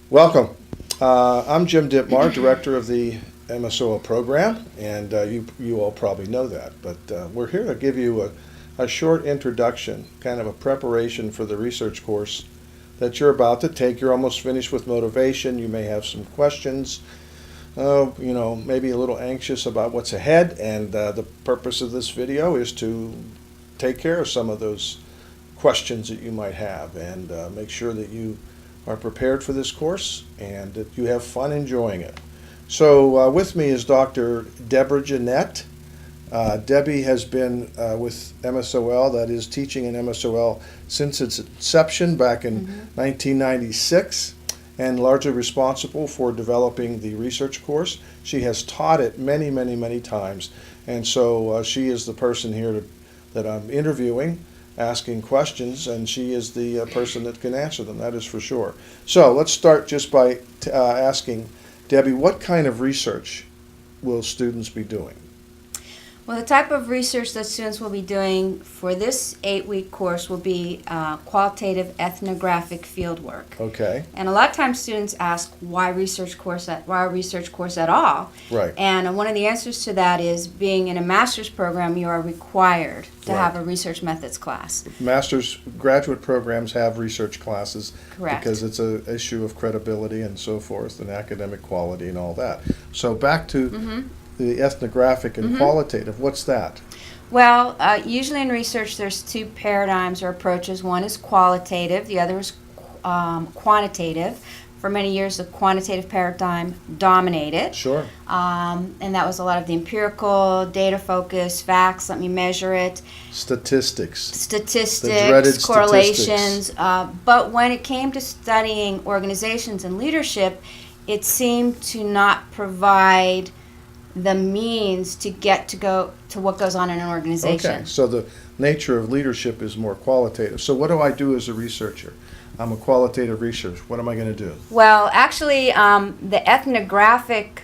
Welcome. I'm Jim Dittmar, Director of the MSOL program, and you all probably know that. But we're here to give you a short introduction, kind of a preparation for the research course that you're about to take. You're almost finished with motivation. You may have some questions, maybe a little anxious about what's ahead, and the purpose of this video is to take care of some of those questions that you might have and make sure that you are prepared for this course and that you have fun enjoying it. So with me is Dr. Deborah Jeannett. Debbie has been with MSOL, that is teaching in MSOL, since its inception back in 1996, and largely responsible for developing the research course. She has taught it many, many, many times, and so she is the person here that I'm interviewing, asking questions, and she is the person that can answer them, that is for sure. So let's start just by asking Debbie, what kind of research will students be doing? Well, the type of research that students will be doing for this 8-week course will be qualitative ethnographic fieldwork. Okay. And a lot of times students ask, why a research course at all? Right. And one of the answers to that is, being in a master's program, you are required to have a research methods class. Master's graduate programs have research classes. Correct. Because it's an issue of credibility and so forth, and academic quality and all that. So back to the ethnographic and qualitative. What's that? Well, usually in research there's two paradigms or approaches. One is qualitative, the other is quantitative. For many years the quantitative paradigm dominated. Sure. And that was a lot of the empirical, data focus, facts, let me measure it. Statistics. The dreaded Correlations. But when it came to studying organizations and leadership, it seemed to not provide the means to get to go to what goes on in an organization. Okay, so the nature of leadership is more qualitative. So what do I do as a researcher? I'm a qualitative researcher. What am I going to do? Well, actually, the ethnographic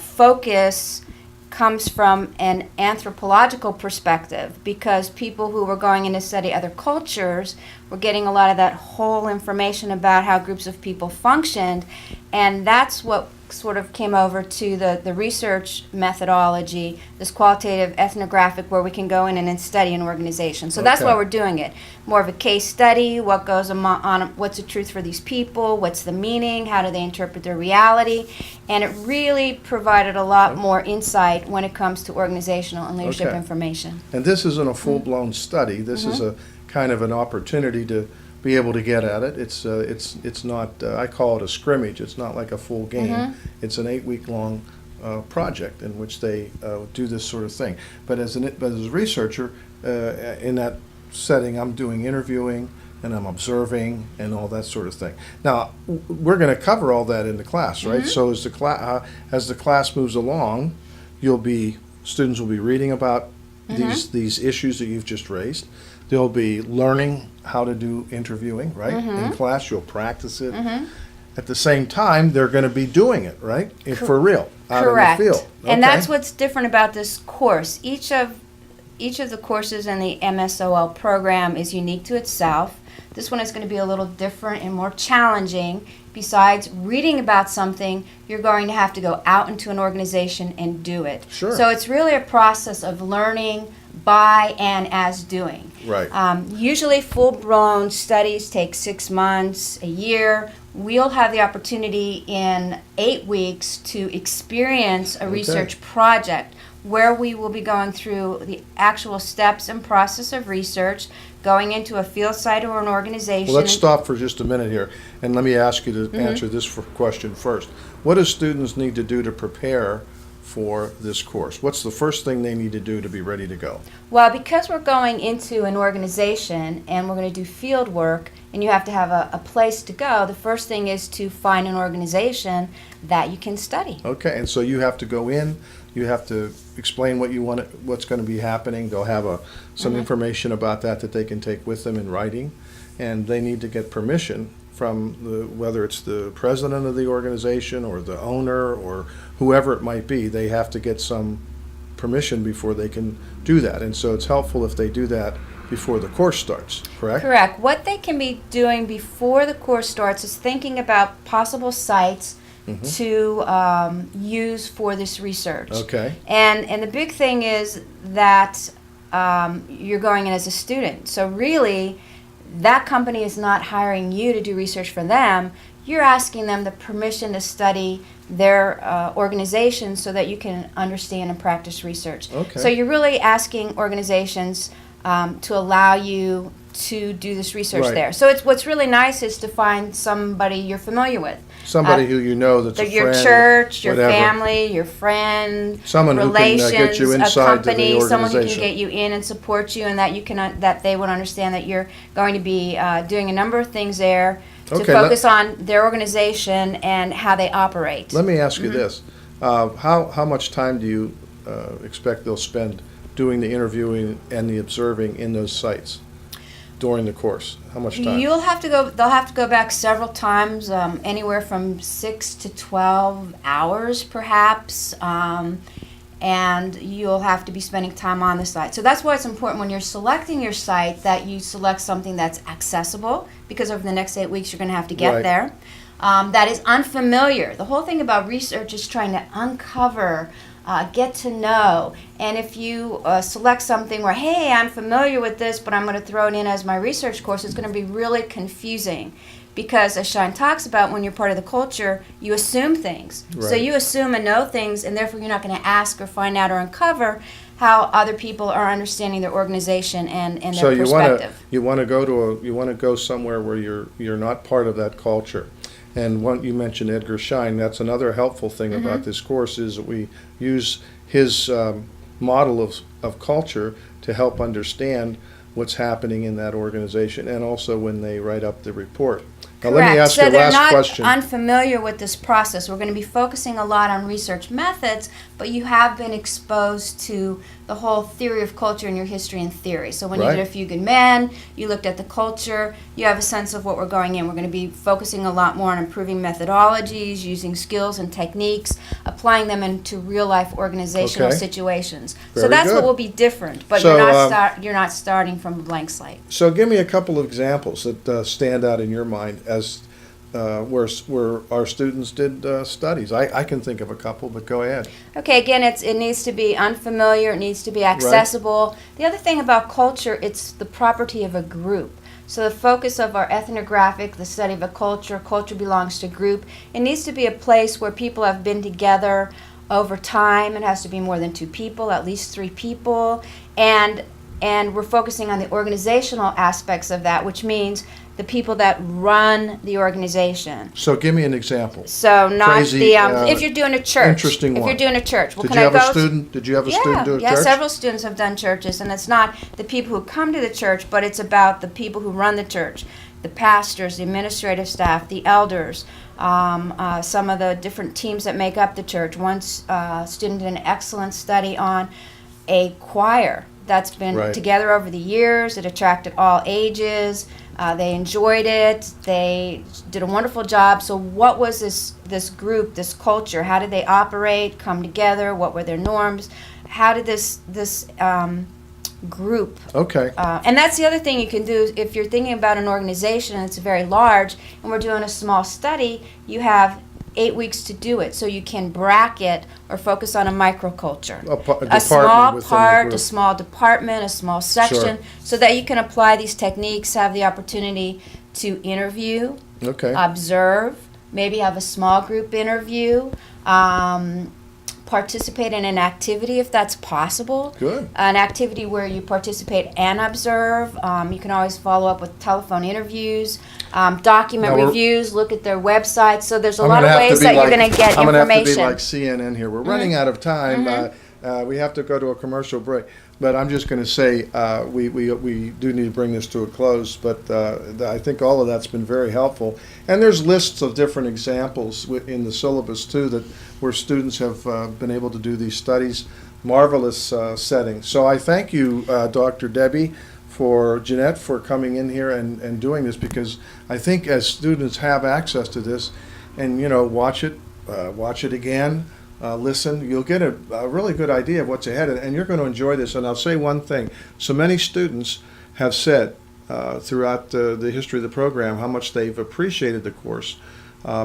focus comes from an anthropological perspective, because people who were going in to study other cultures were getting a lot of that whole information about how groups of people functioned, and that's what sort of came over to the research methodology, this qualitative ethnographic, where we can go in and study an organization. So that's why we're doing it. More of a case study, what goes on, what's the truth for these people, what's the meaning, how do they interpret their reality, and it really provided a lot more insight when it comes to organizational and leadership information. And this isn't a full-blown study. This is a kind of an opportunity to be able to get at it. It's not, I call it a scrimmage. It's not like a full game. It's an 8-week-long project in which they do this sort of thing. But as a researcher, in that setting, I'm doing interviewing and I'm observing and all that sort of thing. Now, we're going to cover all that in the class, right? So as the class moves along, students will be reading about these issues that you've just raised. They'll be learning how to do interviewing, right? In class, you'll practice it. At the same time, they're going to be doing it, right? For real, out in the field. And that's what's different about this course. Each of the courses in the MSOL program is unique to itself. This one is going to be a little different and more challenging. Besides reading about something, you're going to have to go out into an organization and do it. Sure. So it's really a process of learning by and as doing. Right. Usually full-blown studies take 6 months, a year. We'll have the opportunity in 8 weeks to experience a research project where we will be going through the actual steps and process of research, going into a field site or an organization. Well, let's stop for just a minute here, and let me ask you to answer this question first. What do students need to do to prepare for this course? What's the first thing they need to do to be ready to go? Well, because we're going into an organization and we're going to do field work, and you have to have a place to go, the first thing is to find an organization that you can study. Okay, and so you have to go in, you have to explain what you want, what's going to be happening. They'll have some information about that they can take with them in writing, and they need to get permission from whether it's the president of the organization or the owner or whoever it might be. They have to get some permission before they can do that, and so it's helpful if they do that before the course starts, correct? Correct. What they can be doing before the course starts is thinking about possible sites to use for this research. Okay. And the big thing is that you're going in as a student. So really, that company is not hiring you to do research for them. You're asking them the permission to study their organization so that you can understand and practice research. Okay. So you're really asking organizations to allow you to do this research Right. there. So it's what's really nice is to find somebody you're familiar with. Somebody who you know that's a friend. Your church, your whatever. family, your friend, Someone who can relations, get you a inside to the company, someone who can organization. get you in and support you, and that you can that they would understand that you're going to be doing a number of things there to Okay, focus on their organization and how they operate. Let me ask you this. How much time do you expect they'll spend doing the interviewing and the observing in those sites during the course? How much time? You'll have to go. They'll have to go back several times, anywhere from 6 to 12 hours, perhaps. And you'll have to be spending time on the site. So that's why it's important when you're selecting your site that you select something that's accessible, because over the next 8 weeks you're going to have to get Right. there. That is unfamiliar. The whole thing about research is trying to uncover, get to know. And if you select something where, hey, I'm familiar with this, but I'm going to throw it in as my research course, it's going to be really confusing. Because as Shine talks about, when you're part of the culture, you assume things. So Right. you assume and know things, and therefore you're not going to ask or find out or uncover how other people are understanding their organization and So their perspective. you want to go somewhere where you're not part of that culture. And you mentioned Edgar Schein. That's another helpful thing about this course is that we use his model of culture to help understand what's happening in that organization, and also when they write up the report. Now, let me Correct. ask So you a they're last not question. unfamiliar with this process. We're going to be focusing a lot on research methods, but you have been exposed to the whole theory of culture in your history and theory. So when you Right. did A Few Good Men, you looked at the culture, you have a sense of what we're going in. We're going to be focusing a lot more on improving methodologies, using skills and techniques, applying them into real-life organizational Okay. situations. Very So that's good. what will be different, but So, you're not starting from a blank slate. So give me a couple of examples that stand out in your mind as where our students did studies. I can think of a couple, but go ahead. Okay, again, it needs to be unfamiliar, it needs to be accessible. The other thing about culture, it's the property of a group. So the focus of our ethnographic, the study of a culture belongs to group. It needs to be a place where people have been together over time. It has to be more than 2 people, at least 3 people. And we're focusing on the organizational aspects of that, which means the people that run the organization. So give me an example. So not Crazy, if you're doing a church. interesting If one. you're doing a church. Well, Did can you I have go a student? Did you have a student do a yeah, church? several students have done churches, and it's not the people who come to the church, but it's about the people who run the church, the pastors, the administrative staff, the elders, some of the different teams that make up the church. One student did an excellent study on a choir that's been Right. together over the years. It attracted all ages. They enjoyed it. They did a wonderful job. So what was this group, this culture? How did they operate, come together? What were their norms? How did this group? Okay. And that's the other thing you can do if you're thinking about an organization and it's very large and we're doing a small study, you have 8 weeks to do it. So you can bracket or focus on a microculture. A A small department within the part, group. a small department, a small section, so that you can apply these techniques, have the opportunity to interview, Okay. observe, maybe have a small group interview, participate in an activity if that's possible. Good. An activity where you participate and observe. You can always follow up with telephone interviews, document Now we're- reviews, look at their website. So there's a I'm lot gonna of have to ways be that you're like- going to get I'm gonna information. have to be like CNN here. We're running out of time. We have to go to a commercial break. But I'm just going to say we do need to bring this to a close. But I think all of that's been very helpful. And there's lists of different examples in the syllabus too where students have been able to do these studies. Marvelous settings. So I thank you, Dr. Debbie, for Jeannett, for coming in here and doing this, because I think as students have access to this and, watch it again, listen, you'll get a really good idea of what's ahead, and you're going to enjoy this. And I'll say one thing. So many students have said throughout the history of the program how much they've appreciated the course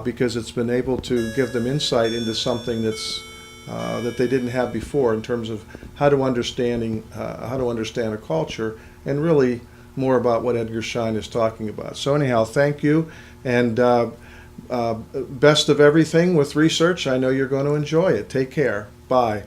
because it's been able to give them insight into something that they didn't have before in terms of how to understand a culture, and really more about what Edgar Schein is talking about. So anyhow, thank you, and best of everything with research. I know you're going to enjoy it. Take care. Bye.